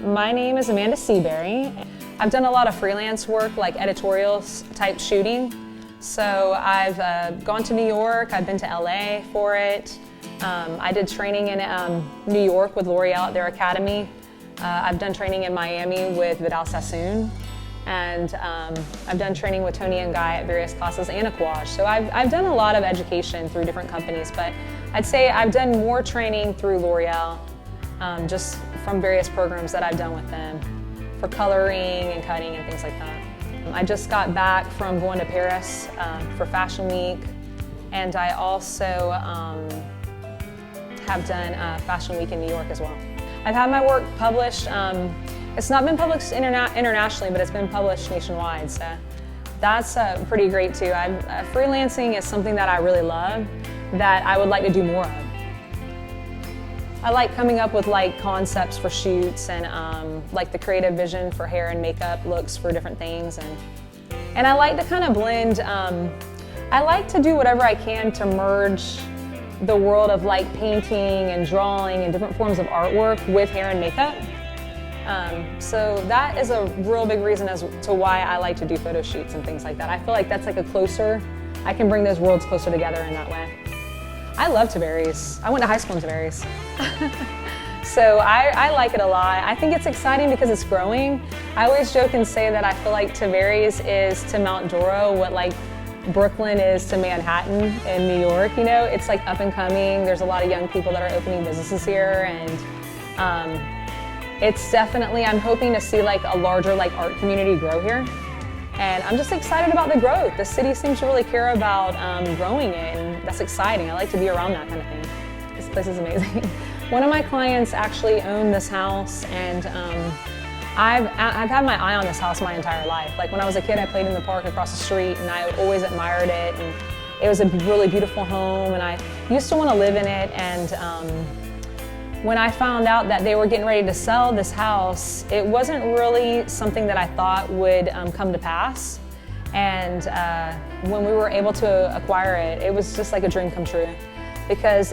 My name is Amanda Seabury. I've done a lot of freelance work, like editorial type shooting. So I've gone to New York, I've been to LA for it. I did training in New York with L'Oreal at their academy. I've done training in Miami with Vidal Sassoon. And I've done training with Tony and Guy at various classes and Aquage. So I've done a lot of education through different companies, but I'd say I've done more training through L'Oreal, just from various programs that I've done with them for coloring and cutting and things like that. I just got back from going to Paris for Fashion Week, and I also have done Fashion Week in New York as well. I've had my work published. It's not been published internationally, but it's been published nationwide, so that's pretty great too. Freelancing is something that I really love, that I would like to do more of. I like coming up with like concepts for shoots and like the creative vision for hair and makeup looks for different things, and I like to kind of blend. I like to do whatever I can to merge the world of like painting and drawing and different forms of artwork with hair and makeup. So that is a real big reason as to why I like to do photo shoots and things like that. I feel like that's like I can bring those worlds closer together in that way. I love Tavares. I went to high school in Tavares. So I like it a lot. I think it's exciting because it's growing. I always joke and say that I feel like Tavares is to Mount Doro what like Brooklyn is to Manhattan in New York. You know, it's like up and coming. There's a lot of young people that are opening businesses here, and it's definitely, I'm hoping to see like a larger like art community grow here. And I'm just excited about the growth. The city seems to really care about growing it, and that's exciting. I like to be around that kind of thing. This place is amazing. One of my clients actually owned this house, and I've had my eye on this house my entire life. Like when I was a kid, I played in the park across the street, and I always admired it. And it was a really beautiful home, and I used to want to live in it. And when I found out that they were getting ready to sell this house, it wasn't really something that I thought would come to pass. And when we were able to acquire it, it was just like a dream come true, because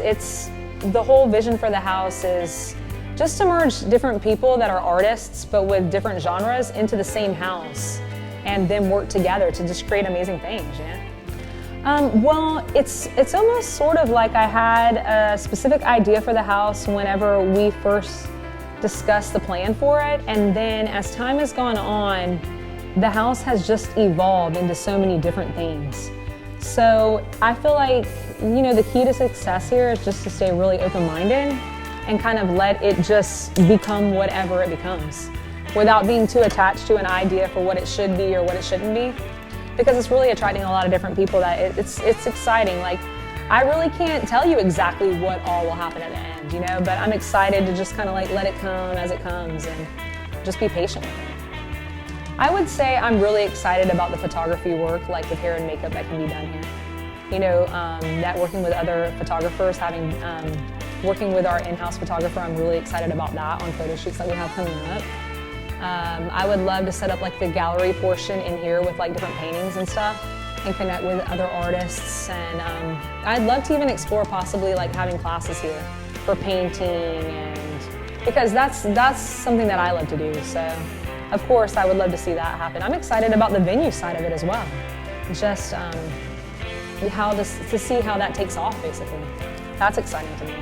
the whole vision for the house is just to merge different people that are artists but with different genres into the same house and then work together to just create amazing things, you know? Well, it's almost sort of like I had a specific idea for the house whenever we first discussed the plan for it, and then as time has gone on, the house has just evolved into so many different things. So I feel like, you know, the key to success here is just to stay really open-minded and kind of let it just become whatever it becomes, without being too attached to an idea for what it should be or what it shouldn't be. Because it's really attracting a lot of different people that it's exciting. Like, I really can't tell you exactly what all will happen at the end, you know, but I'm excited to just kind of like let it come as it comes and just be patient with it. I would say I'm really excited about the photography work, like with hair and makeup, that can be done here. You know, networking with other photographers, working with our in-house photographer, I'm really excited about that on photo shoots that we have coming up. I would love to set up like the gallery portion in here with like different paintings and stuff and connect with other artists, and I'd love to even explore possibly like having classes here for painting, and because that's something that I love to do. So of course I would love to see that happen. I'm excited about the venue side of it as well. Just to see how that takes off, basically. That's exciting to me.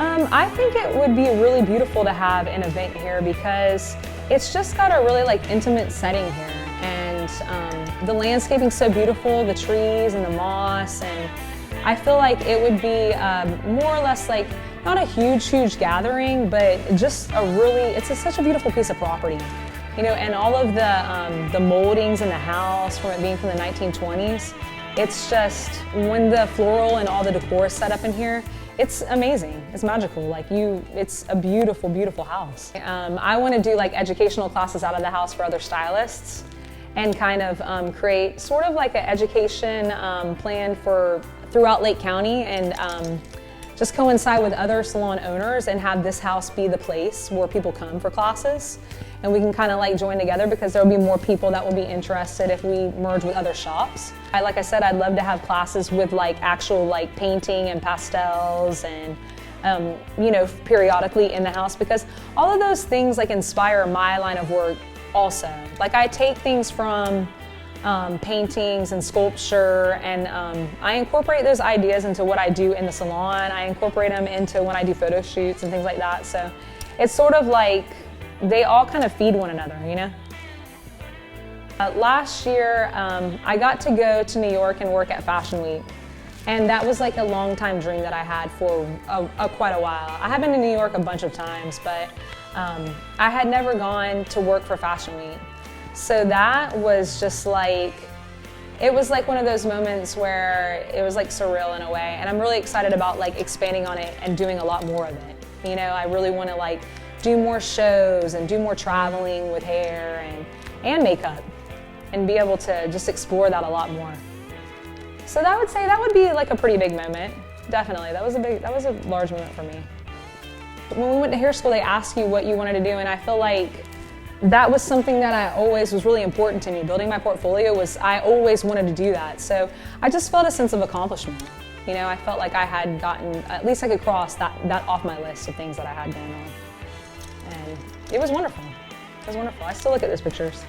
I think it would be really beautiful to have an event here because it's just got a really like intimate setting here, and the landscaping's so beautiful, the trees and the moss, and I feel like it would be more or less like not a huge gathering, but just it's such a beautiful piece of property, you know, and all of the moldings in the house from it being from the 1920s. It's just, when the floral and all the decor is set up in here, it's amazing. It's magical. Like it's a beautiful, beautiful house. I want to do like educational classes out of the house for other stylists, and kind of create sort of like an education plan for throughout Lake County, and just coincide with other salon owners and have this house be the place where people come for classes. And we can kind of like join together, because there will be more people that will be interested if we merge with other shops. Like I said, I'd love to have classes with like actual like painting and pastels, and you know, periodically in the house, because all of those things like inspire my line of work also. Like I take things from paintings and sculpture, and I incorporate those ideas into what I do in the salon. I incorporate them into when I do photo shoots and things like that. So it's sort of like they all kind of feed one another, you know? Last year, I got to go to New York and work at Fashion Week. And that was like a long time dream that I had for quite a while. I have been to New York a bunch of times, but I had never gone to work for Fashion Week. So that was just like, it was like one of those moments where it was like surreal in a way. And I'm really excited about like expanding on it and doing a lot more of it. You know, I really want to like do more shows and do more traveling with hair and makeup, and be able to just explore that a lot more. So that would say that would be like a pretty big moment. Definitely, that was a large moment for me. When we went to hair school, they asked you what you wanted to do, and I feel like that was something that I always was really important to me. Building my portfolio I always wanted to do that. So I just felt a sense of accomplishment. You know, I felt like I had gotten, at least I could cross that off my list of things that I had going on. And it was wonderful. It was wonderful. I still look at those pictures.